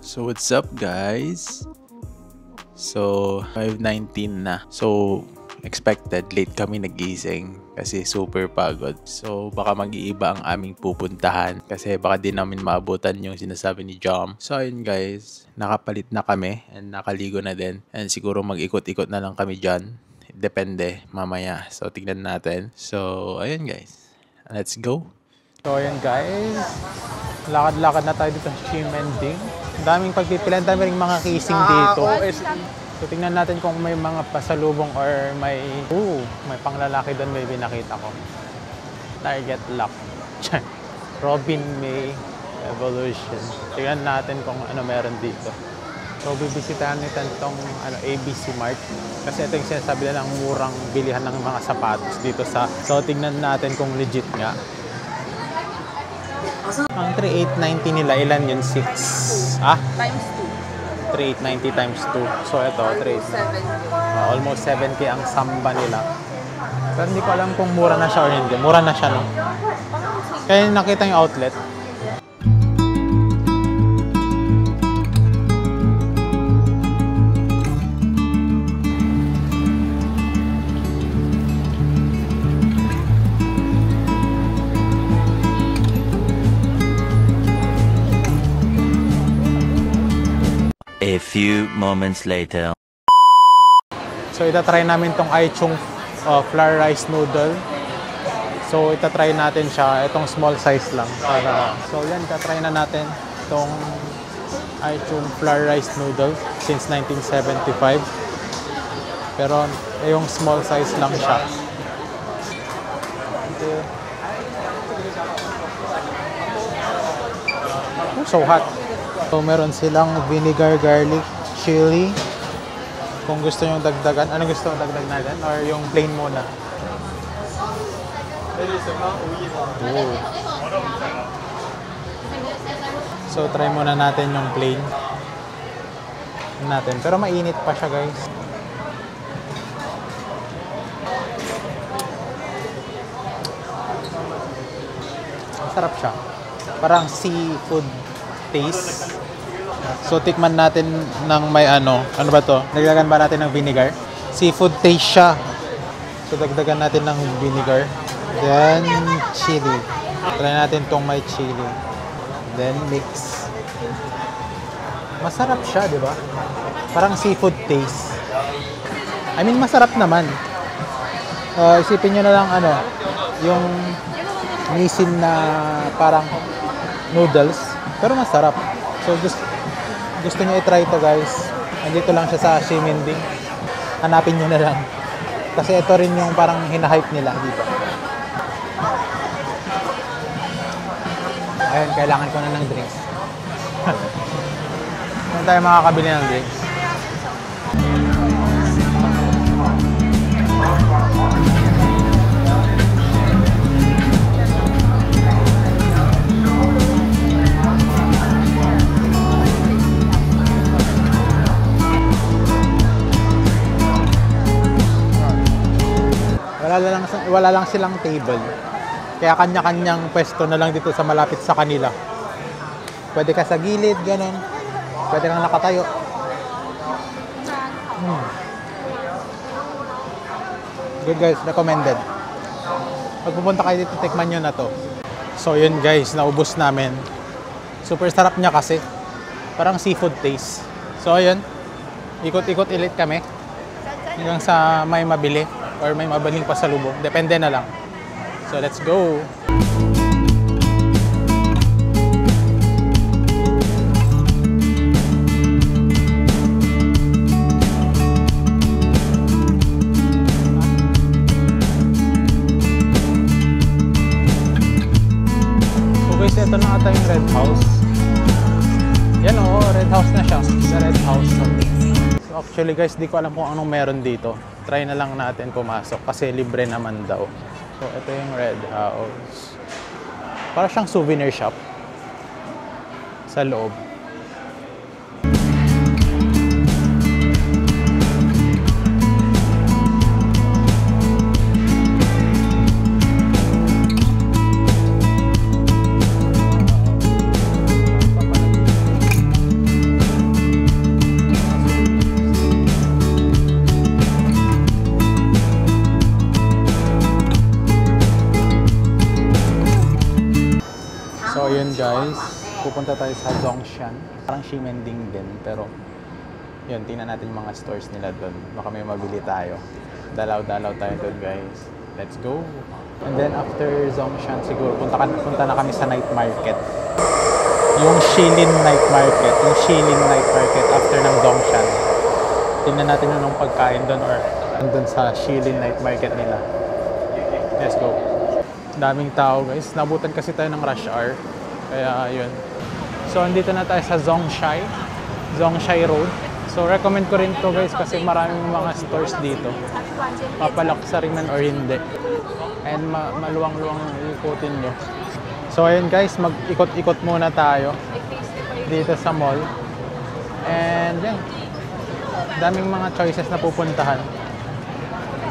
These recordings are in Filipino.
So what's up guys? So 5:19 na. So expected late kami nagising kasi super pagod. So baka mag-iiba ang aming pupuntahan kasi baka din namin maabutan yung sinasabi ni Jom. So ayun guys, nakapalit na kami and nakaligo na din. And siguro mag-ikot-ikot na lang kami dyan. Depende mamaya. So tignan natin. So ayun guys, let's go. So ayun guys, lakad-lakad na tayo dito sa Ximending. Ang daming pagpipilian, dami ring mga casing dito. So tingnan natin kung may mga pasalubong or may panglalaki doon, maybe nakita ko. Target lock. Robin May Evolution. Tingnan natin kung ano meron dito. So bibisitahan natin itong ABC Mart. Kasi ito yung sinasabi na ng murang bilihan ng mga sapatos dito sa. So tingnan natin kung legit nga. Ang 3,890 nila, ilan yun? 6? Times 2. 3,890 times 2. So ito, 3. Almost 7K ang samba nila. Pero hindi ko alam kung mura na siya or hindi. Mura na siya, no? Kaya nakita yung outlet. A few moments later. So itatry namin tong Aichung flour rice noodle. So itatry natin siya, itong small size lang para. So yan, itatry na natin tong Aichung flour rice noodle since 1975. Pero yung small size lang siya. So hot. So meron silang vinegar, garlic, chili. Kung gusto nyo dagdagan, ano gusto nyo dagdag natin? Or yung plain muna? Oh. So try muna natin yung plain natin. Pero mainit pa siya guys. Masarap siya. Parang seafood taste. So tikman natin ng may ano ba to? Nagdagan ba natin ng vinegar? Seafood taste siya. So dagdagan natin ng vinegar. Then chili. Try natin tong may chili. Then mix. Masarap siya, di ba? Parang seafood taste. I mean, masarap naman. Isipin nyo na lang yung nisin na parang noodles. Pero masarap. So gusto nyo i-try ito guys. Andito lang siya sa Ximending. Hanapin nyo na lang. Kasi ito rin yung parang hinahype nila dito. Ayun, kailangan ko na ng drinks. Saan tayo makakabili ng drinks? Wala lang silang table. Kaya kanya-kanyang pwesto na lang dito sa malapit sa kanila. Pwede ka sa gilid, ganun. Pwede kang nakatayo. Good guys, recommended. Pag pupunta kayo dito, tikman nyo na to. So yun guys, naubos namin. Super sarap niya kasi. Parang seafood taste. So ayun, ikot-ikot ulit kami. Hanggang sa may mabili or may mabaling pasalubong. Depende na lang. So let's go! So guys, ito na ata yung Red House. Yan o, Red House na siya. Sa Red House. So actually guys, di ko alam kung anong meron dito. Try na lang natin pumasok kasi libre naman daw. So ito yung Red House. Para siyang souvenir shop sa loob. So yun guys, pupunta tayo sa Zhongshan. Parang Ximending din, pero yun, tingnan natin yung mga stores nila doon. Baka may mabili tayo. Dalaw-dalaw tayo doon guys. Let's go! And then after Zhongshan, siguro punta na kami sa night market. Yung Shilin Night Market. Yung Shilin Night Market after ng Zhongshan. Tingnan natin yung pagkain doon or doon sa Shilin Night Market nila. Let's go! Daming tao guys. Nabutan kasi tayo ng rush hour. Kaya yun. So andito na tayo sa Zhongshai Road. So recommend ko rin to guys kasi maraming mga stores dito. Papalaksarin man or hindi. And maluwang-luwang ikutin nyo. So ayun guys, mag-ikot-ikot muna tayo dito sa mall. And yan. Daming mga choices na pupuntahan.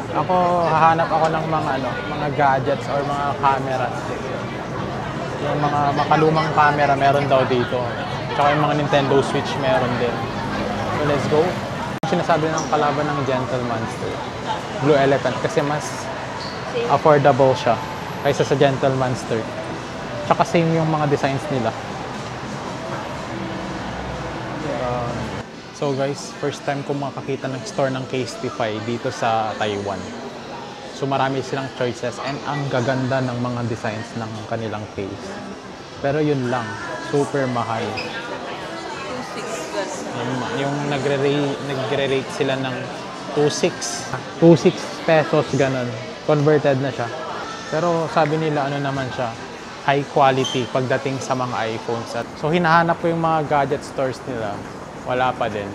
Ako, hahanap ako ng mga gadgets or mga cameras. Yung mga makalumang camera meron daw dito. Tsaka yung mga Nintendo Switch meron din. So let's go. Sinasabi ng kalaban ng Gentleman's Blue Elephant kasi mas affordable siya kaysa sa Gentleman's Store. Tsaka same yung mga designs nila. So guys, first time ko makakita ng store ng Casetify dito sa Taiwan. So marami silang choices and ang gaganda ng mga designs ng kanilang case. Pero yun lang, super mahal. 2.6 Yung nagre-rate sila ng 2.6 pesos ganun. Converted na siya. Pero sabi nila naman siya, high quality pagdating sa mga iPhones. So hinahanap ko yung mga gadget stores nila. Wala pa din.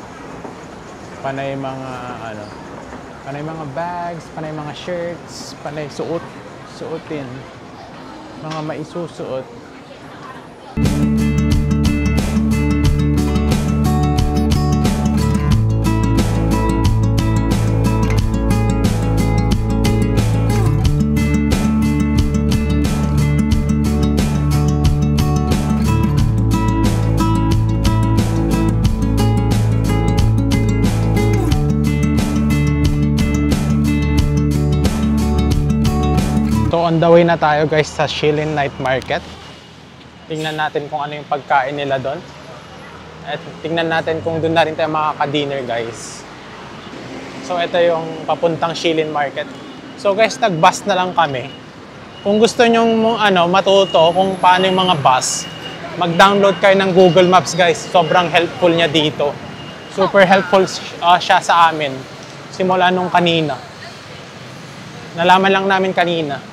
Panay mga bags, panay mga shirts, panay suotin. Mga maisusuot. So on the way na tayo guys sa Shilin Night Market. Tingnan natin kung ano yung pagkain nila doon. At tingnan natin kung doon na rin tayo makaka-dinner guys. So ito yung papuntang Shilin Market. So guys, nag-bus na lang kami. Kung gusto nyong matuto kung paano yung mga bus, mag-download kayo ng Google Maps guys. Sobrang helpful niya dito. Super helpful siya sa amin. Simula nung kanina. Nalaman lang namin kanina.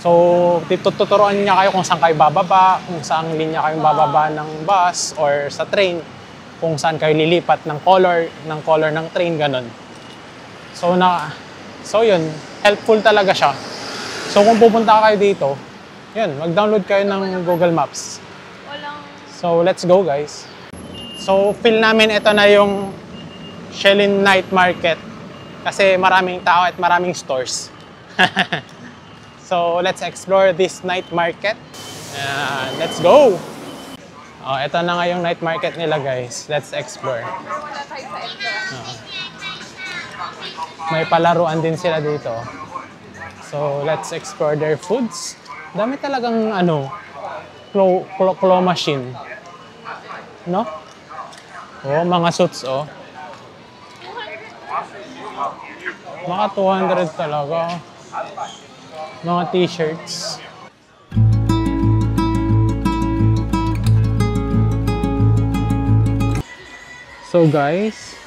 So, tuturuan niya kayo kung saan kayo bababa, kung saan linya kayong bababa ng bus or sa train, kung saan kayo lilipat ng color ng train, ganun. So yun, helpful talaga siya. So kung pupunta kayo dito, yun, mag-download kayo ng Google Maps. So let's go guys. So feel namin ito na yung Shilin Night Market kasi maraming tao at maraming stores. So let's explore this night market. Let's go! Oh, ito na nga yung night market nila guys. Let's explore. May palaruan din sila dito. So let's explore their foods. Dami talagang claw machine. No? Oh, mga suits oh. Mga 200 talaga. Mga t-shirts. So guys,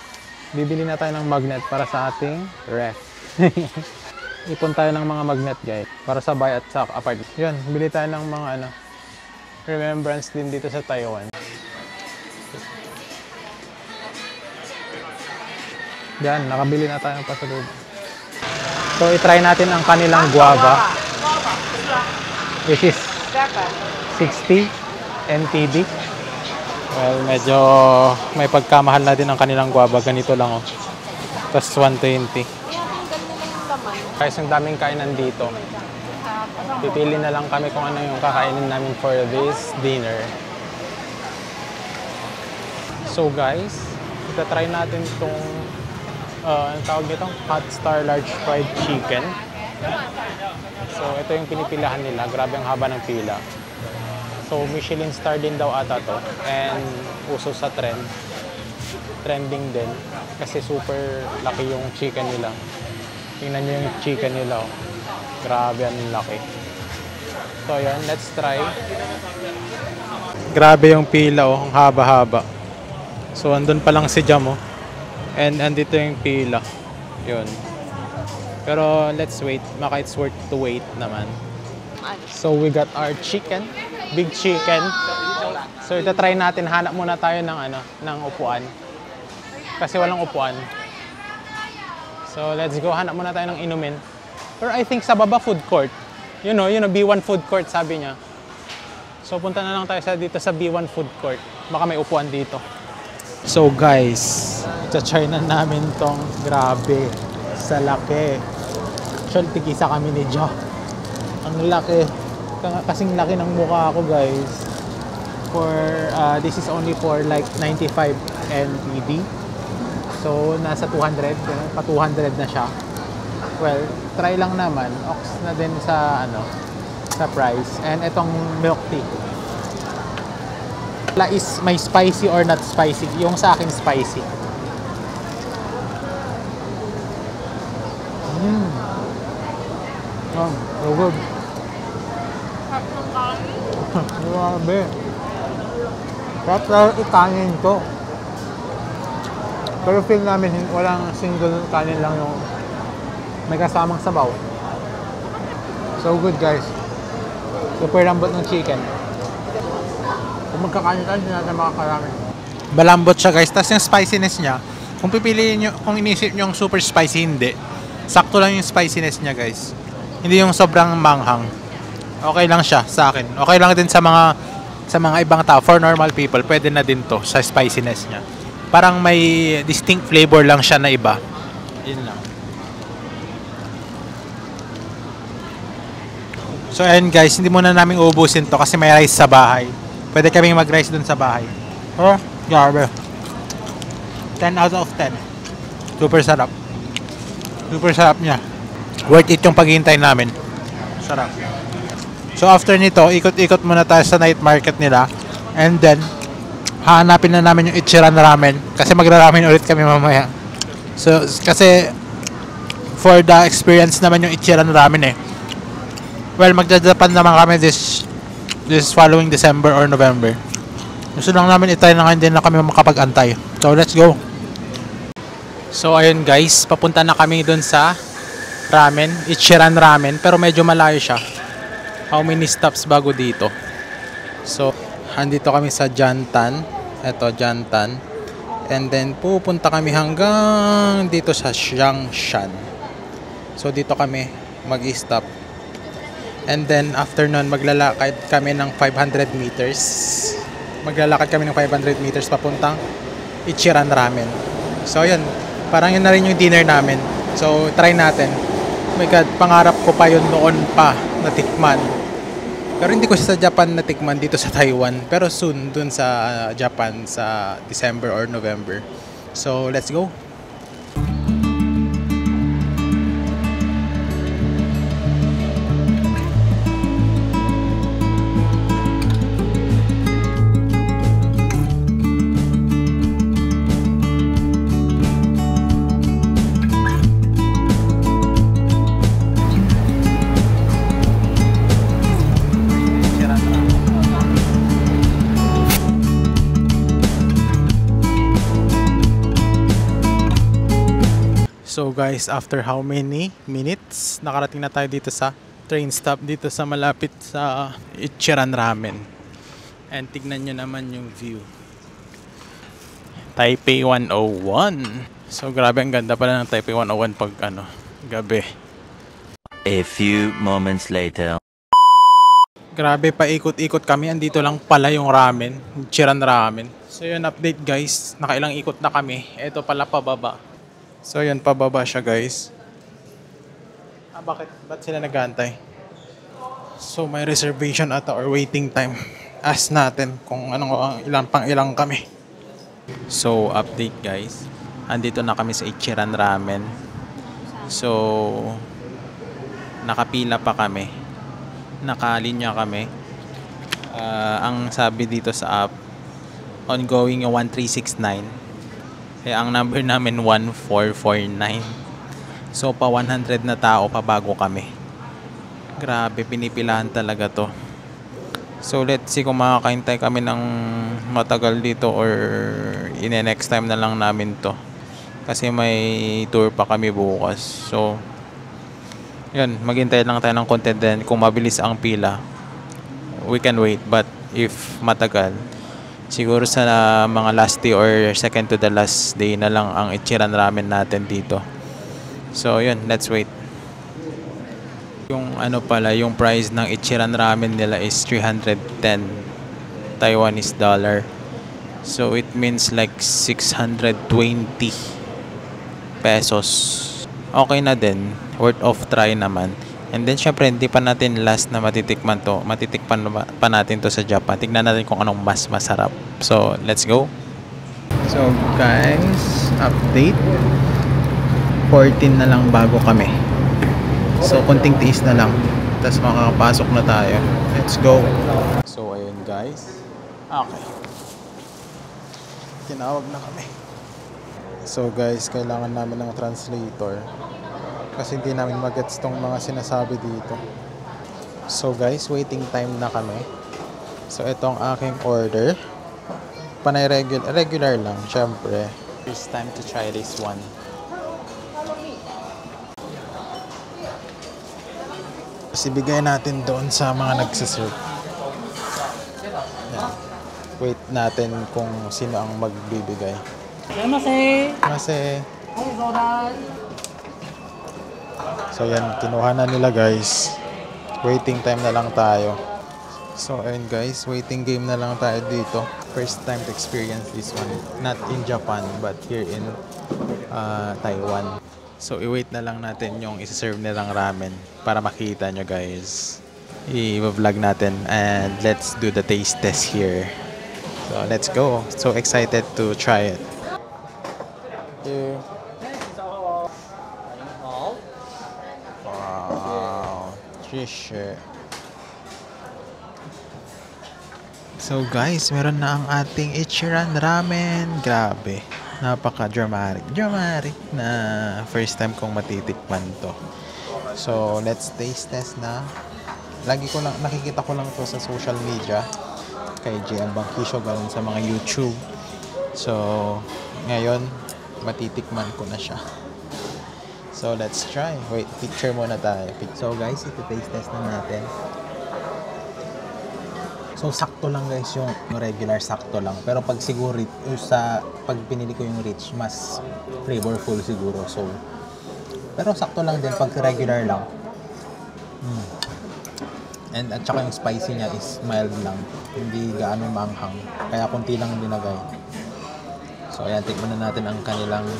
bibili na tayo ng magnet para sa ating ref. Ipon tayo ng mga magnet guys para sa bahay at sa apartment. Yun, bili tayo ng mga remembrance din dito sa Taiwan. Yan, nakabili na tayo ng pasalubong. So, itry natin ang kanilang guava. Which is 60 NTD. Well, medyo may pagkamahal na din ang kanilang guava. Ganito lang, oh. Tapos 120. Guys, ang daming kainan dito. Pipili na lang kami kung ano yung kakainin namin for this dinner. So guys, itatry natin itong ang tawag nito, Hot Star Large Fried Chicken. So ito yung pinipilahan nila. Grabe ang haba ng pila. So Michelin star din daw ata to. And uso sa trend. Trending din. Kasi super laki yung chicken nila. Tingnan nyo yung chicken nila. Oh. Grabe ang laki. So yan, let's try. Grabe yung pila, oh. Ang haba-haba. So andun pa lang si Jam, oh. And andito yung pila. Yun. Pero let's wait. Maka it's worth to wait naman. So we got our chicken. Big chicken. So ito try natin. Hanap muna tayo ng ng upuan. Kasi walang upuan. So let's go. Hanap muna tayo ng inumin. Or I think sa baba food court. You know, B1 food court sabi niya. So punta na lang tayo dito sa B1 food court. Baka may upuan dito. So guys, try na namin tong grabe sa laki. Actually, tigisa kami ni Jo. Ang laki. Kasing laki ng mukha ko, guys. This is only for like 95 NTD. So, nasa 200. Pa 200 na siya. Well, try lang naman. Ox na din sa, sa price. And itong milk tea. Is may spicy or not spicy? Yung sa akin spicy. Oh, so good. Grabe. Sarap na ikanin to. Pero feel namin walang single kanin lang yung may kasamang sabaw. So good, guys. Super lambot ng chicken. Kung magkakanin tayo, hindi natin makakarami. Malambot siya, guys. Tapos yung spiciness niya, kung pipiliin nyo, kung inisip nyo yung super spicy, hindi. Sakto lang yung spiciness niya, guys. Hindi yung sobrang manghang. Okay lang siya sa akin. Okay lang din sa mga ibang tao. For normal people, pwede na din to sa spiciness niya. Parang may distinct flavor lang siya na iba. Yun lang. So ayun, guys, hindi muna namin uubusin to kasi may rice sa bahay. Pwede kaming mag-rice dun sa bahay. Oh, grabe. 10 out of 10. Super sarap. Super sarap niya. Worth it yung paghihintay namin. Sarap. So after nito, ikot-ikot muna tayo sa night market nila. And then, hahanapin na namin yung Ichiran Ramen. Kasi magra-ramen ulit kami mamaya. So, kasi for the experience naman yung Ichiran Ramen eh. Well, magja-Japan naman kami this following December or November. Gusto lang namin itry na hindi na kami makapag-antay. So, let's go. So, ayun guys. Papunta na kami dun sa ramen. Ichiran Ramen. Pero medyo malayo siya. How many stops bago dito? So, andito kami sa Jantan. Ito, Jantan. And then, pupunta kami hanggang dito sa Xiangshan. So, dito kami mag-stop. And then, after nun, maglalakad kami ng 500 meters. Maglalakad kami ng 500 meters papuntang Ichiran Ramen. So, yun. Parang yun na rin yung dinner namin. So, try natin. Oh my God, pangarap ko pa yun noon pa na tikman. Pero hindi ko siya sa Japan natikman, dito sa Taiwan. Pero soon, dun sa Japan, sa December or November. So, let's go. So guys, after how many minutes, nakarating na tayo dito sa train stop dito sa malapit sa Ichiran Ramen. And tignan nyo naman yung view. Taipei 101. So grabe, ang ganda pala ng Taipei 101 pag gabi. A few moments later. Grabe, paikot-ikot kami. Andito lang pala yung ramen, Chiran Ramen. So yun, update guys. Nakailang ikot na kami. Ito pala pababa. So yun, pababa siya guys. Bakit? Ba't sila nag-aantay? So may reservation ata or waiting time. Ask natin kung ilang kami. So update guys. Andito na kami sa Ichiran Ramen. So nakapila pa kami. Nakalinya kami. Ang sabi dito sa app, ongoing yung 1369. Kaya ang number namin 1449. So pa 100 na tao pa bago kami. Grabe, pinipilahan talaga to. So let's see kung makakaintay kami ng matagal dito or next time na lang namin to. Kasi may tour pa kami bukas. So yun, maghintay lang tayo ng content din. Kung mabilis ang pila, we can wait. But if matagal, siguro sa mga last day or second to the last day na lang ang Ichiran Ramen natin dito. So yun, let's wait. Yung yung price ng Ichiran Ramen nila is 310 Taiwanese dollar. So it means like 620 pesos. Okay na din, worth of try naman. And then syempre hindi pa natin last na matitikman to. Matitikpan pa natin to sa Japan. Tignan natin kung anong mas masarap. So let's go. So guys, update. 14 na lang bago kami. So konting tiis na lang. Tapos makakapasok na tayo. Let's go. So ayun guys. Okay. Tinawag na kami. So guys, kailangan namin ng translator. Kasi hindi namin magets tong mga sinasabi dito. So guys, waiting time na kami. So ito ang aking order. Panay regular lang, syempre. First time to try this one. Kasi bigay natin doon sa mga nagsiserve. Yan. Wait natin kung sino ang magbibigay. Mase. So yan, kinuha na nila guys. Waiting time na lang tayo. So ayun guys, waiting game na lang tayo dito. First time to experience this one. Not in Japan, but here in Taiwan. So i-wait na lang natin yung isa-serve nilang ramen para makita nyo guys. I-vlog natin and let's do the taste test here. So let's go. So excited to try it. Here. Wow. Sure. So guys, meron na ang ating Ichiran Ramen. Grabe. Napaka-dramatic. Dramatic na first time kong matitikman to. So, let's taste test na. Nakikita ko lang to sa social media. Kay JM Bangkisyo, gawin sa mga YouTube. So, ngayon, matitikman ko na siya. So, let's try. Wait, picture muna tayo. So, guys, ito taste test na natin. So, sakto lang guys yung regular, sakto lang. Pero pag siguro, pag pinili ko yung rich, mas flavorful siguro. So, pero sakto lang din pag regular lang. And at saka yung spicy niya is mild lang. Hindi gaano maanghang. Kaya konti lang dinagay. So, ayan, tikman na natin ang kanilang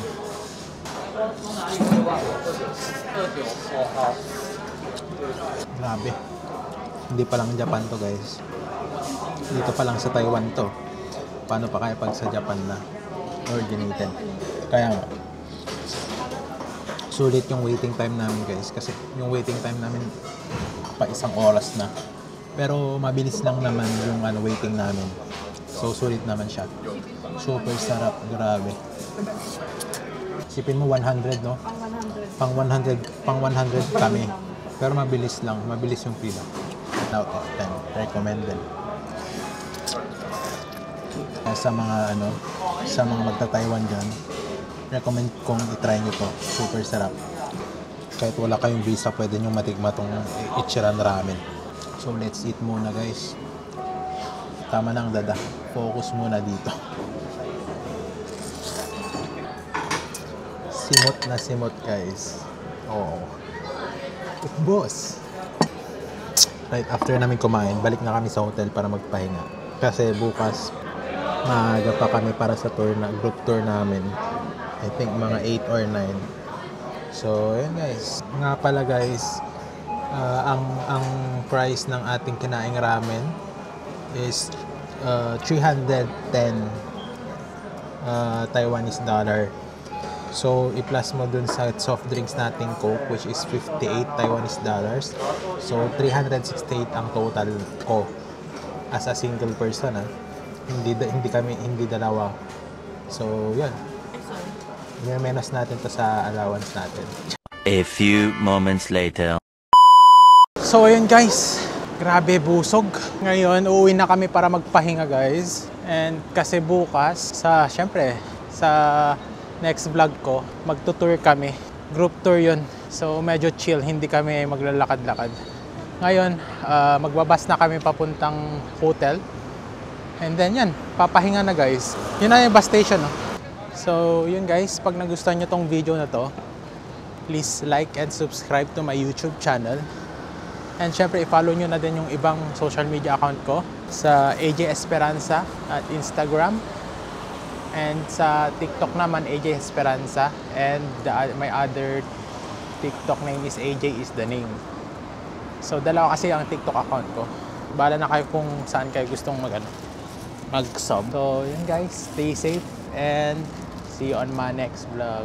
grabe. Hindi pa lang Japan to guys. Dito pa lang sa Taiwan to. Paano pa kaya pag sa Japan na originated? Kaya nga, sulit yung waiting time namin guys. Kasi yung waiting time namin pa 1 oras na. Pero mabilis lang naman yung waiting namin. So sulit naman siya. Super sarap, grabe. Sipin mo 100 no? Pang 100 kami. Pero mabilis lang, mabilis yung pila. Out of 10, recommended. Sa mga sa mga magta-Taiwan dyan, recommend kong i-try nyo to. Super sarap. Kahit wala kayong visa, pwede nyo matikma tong Ichiran Ramen. So let's eat muna guys. Tama nang dada. Focus muna dito. simot guys. Oo. Boss. Right after namin kumain, balik na kami sa hotel para magpahinga. Kasi bukas, maaga pa kami para sa tour na group tour namin. I think mga 8 or 9. So, yun guys. Nga pala guys, ang price ng ating kinaing ramen is 310 Taiwanese dollar. So, i-plus mo dun sa soft drinks nating Coke, which is 58 Taiwanese dollars. So, 368 ang total ko as a single person. Hindi dalawa. So, yun. I-menos natin to sa allowance natin. A few moments later. So, ayun guys. Grabe busog. Ngayon, uuwi na kami para magpahinga guys. And kasi bukas, syempre, sa next vlog ko, magtutour kami. Group tour yun. So, medyo chill. Hindi kami maglalakad-lakad. Ngayon, magbabas na kami papuntang hotel. And then yan, papahinga na guys. Yun na yung bus station. No? So, yun guys. Pag nagustuhan nyo tong video na to, please like and subscribe to my YouTube channel. And syempre, i-follow nyo na din yung ibang social media account ko sa AJ Esperanza at Instagram. And sa TikTok naman, AJ Esperanza. And my other TikTok name is AJ is the name. So, dalawa kasi ang TikTok account ko. Bahala na kayo kung saan kayo gustong mag-sub. So, yun guys. Stay safe and see you on my next vlog.